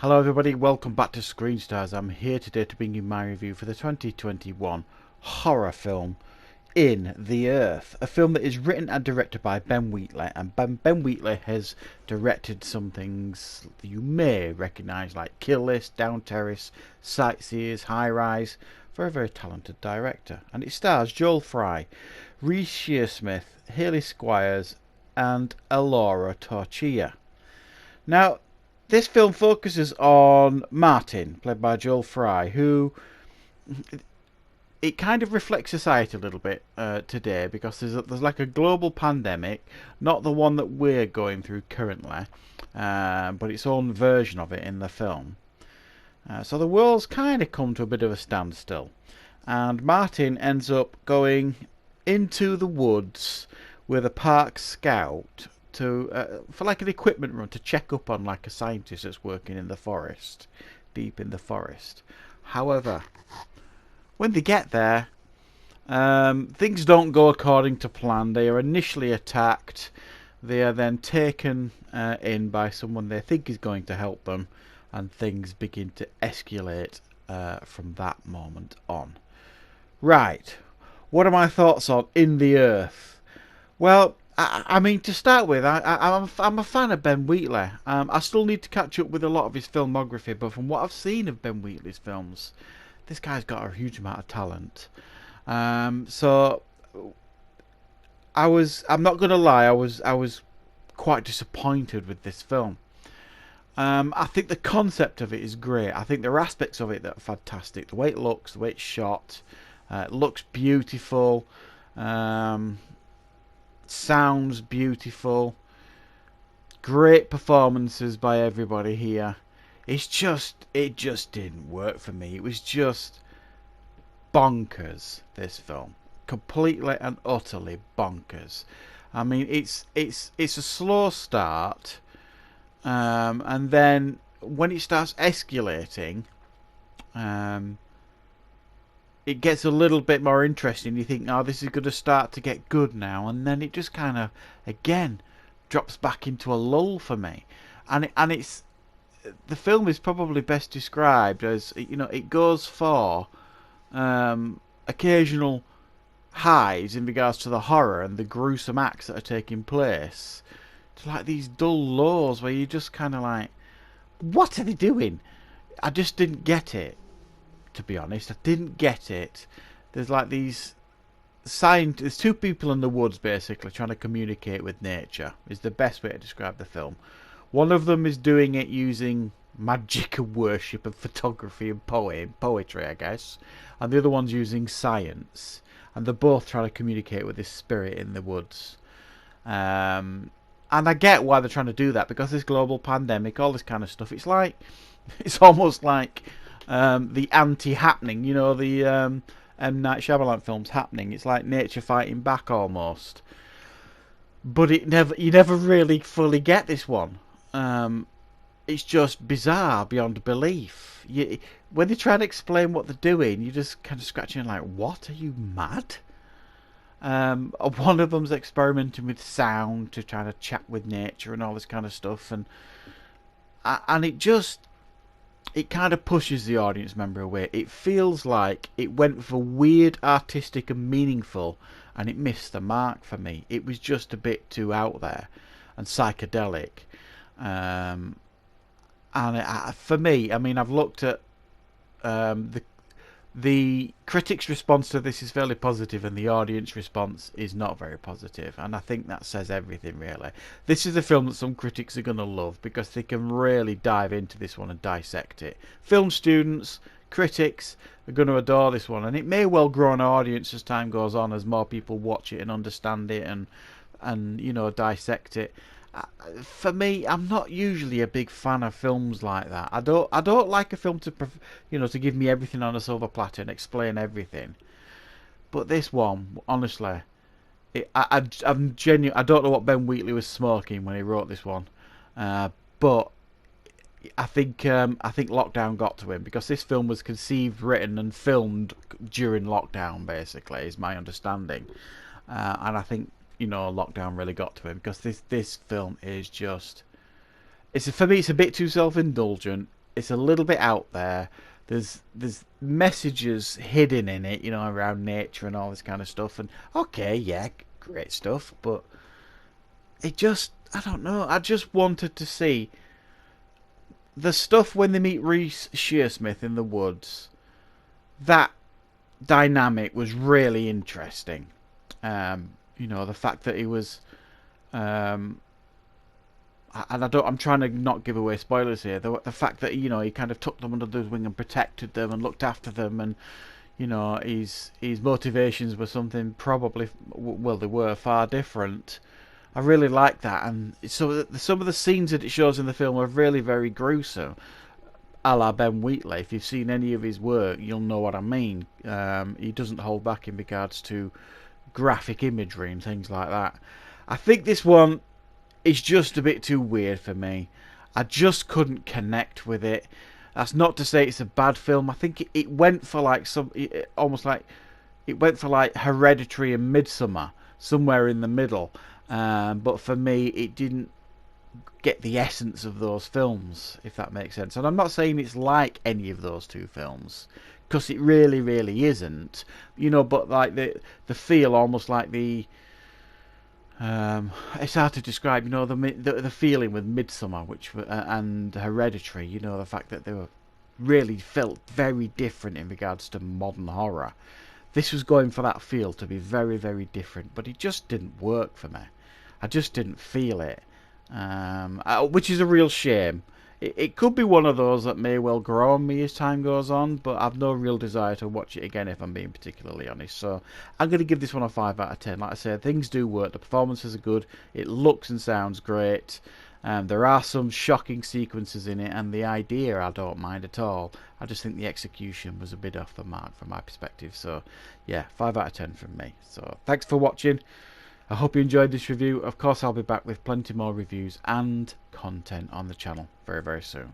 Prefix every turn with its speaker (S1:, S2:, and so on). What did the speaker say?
S1: Hello everybody, welcome back to Screen Stars. I'm here today to bring you my review for the 2021 horror film In the Earth. A film that is written and directed by Ben Wheatley, and Ben Wheatley has directed some things that you may recognise like Kill List, Down Terrace, Sightseers, High Rise. Very, very talented director. And it stars Joel Fry, Reece Shearsmith, Hayley Squires and Elora Torchia. Now, this film focuses on Martin, played by Joel Fry, who it kind of reflects society a little bit today because there's like a global pandemic, not the one that we're going through currently, but its own version of it in the film. So the world's kind of come to a bit of a standstill, and Martin ends up going into the woods with a park scout for like an equipment run to check up on like a scientist that's working in the forest, deep in the forest. However, when they get there, things don't go according to plan. They are initially attacked. They are then taken in by someone they think is going to help them, and things begin to escalate from that moment on. Right, what are my thoughts on In the Earth? Well, I mean, to start with, I'm a fan of Ben Wheatley. I still need to catch up with a lot of his filmography, but from what I've seen of Ben Wheatley's films, this guy's got a huge amount of talent. So I'm not going to lie, I was quite disappointed with this film. I think the concept of it is great. I think there are aspects of it that are fantastic. The way it looks, the way it's shot, it looks beautiful. Sounds beautiful. Great performances by everybody here. It just didn't work for me. It was just bonkers, this film. Completely and utterly bonkers. I mean, it's a slow start, and then when it starts escalating, it gets a little bit more interesting. You think, oh, this is going to start to get good now, and then it just kind of again drops back into a lull for me. And it's the film is probably best described as, it goes for occasional highs in regards to the horror and the gruesome acts that are taking place, to like these dull lows where you just kind of like, what are they doing? I just didn't get it. To be honest, I didn't get it. There's like there's two people in the woods basically trying to communicate with nature, is the best way to describe the film. One of them is doing it using magic and worship and photography and poetry, I guess, and the other one's using science, and they're both trying to communicate with this spirit in the woods. And I get why they're trying to do that, because this global pandemic, all this kind of stuff, it's almost like the anti-happening, the M. Night Shyamalan films Happening. It's like nature fighting back almost, but you never really fully get this one. It's just bizarre beyond belief. When they try and explain what they're doing, you just kind of scratching like, what, are you mad? One of them's experimenting with sound to try to chat with nature and all this kind of stuff, and it kind of pushes the audience member away. It feels like it went for weird, artistic and meaningful, and it missed the mark for me. It was just a bit too out there and psychedelic. For me, I mean, I've looked at the critics' response to this is fairly positive, and the audience response is not very positive, and I think that says everything, really. This is a film that some critics are going to love because they can really dive into this one and dissect it. Film students, critics are going to adore this one, and it may well grow an audience as time goes on, as more people watch it and understand it and dissect it. For me, I'm not usually a big fan of films like that. I don't like a film to give me everything on a silver platter and explain everything. But this one, honestly, I'm genuine. I don't know what Ben Wheatley was smoking when he wrote this one, but I think lockdown got to him, because this film was conceived, written, and filmed during lockdown. Basically, is my understanding, and I think lockdown really got to him, because this film is just, for me, it's a bit too self-indulgent. it's a little bit out there. There's messages hidden in it, you know, around nature and all this kind of stuff. And okay, yeah, great stuff, but it just, I don't know. I just wanted to see the stuff when they meet Reese Shearsmith in the woods. That dynamic was really interesting. You know, the fact that he was, and I don't. I'm trying to not give away spoilers here. The fact that, you know, he kind of took them under his wing and protected them and looked after them, and you know, his motivations were something probably, well, they were far different. I really like that, and so some of the scenes that it shows in the film are really very gruesome, a la Ben Wheatley. If you've seen any of his work, you'll know what I mean. He doesn't hold back in regards to graphic imagery and things like that. I think this one is just a bit too weird for me. I just couldn't connect with it. That's not to say it's a bad film. I think it went for like almost like it went for like Hereditary and Midsummer, somewhere in the middle. But for me, it didn't get the essence of those films, if that makes sense. And I'm not saying it's like any of those two films, because it really, really isn't. You know, but like the feel, almost like the it's hard to describe. You know, the feeling with Midsummer, which and Hereditary. You know, the fact that they were really felt very different in regards to modern horror. This was going for that feel to be very, very different, but it just didn't work for me. I just didn't feel it, which is a real shame. It could be one of those that may well grow on me as time goes on, but I've no real desire to watch it again, if I'm being particularly honest. So I'm going to give this one a 5 out of 10. Like I said, things do work. The performances are good. It looks and sounds great. There are some shocking sequences in it, and the idea I don't mind at all. I just think the execution was a bit off the mark from my perspective. So yeah, 5 out of 10 from me. So thanks for watching. I hope you enjoyed this review. Of course, I'll be back with plenty more reviews and content on the channel very, very soon.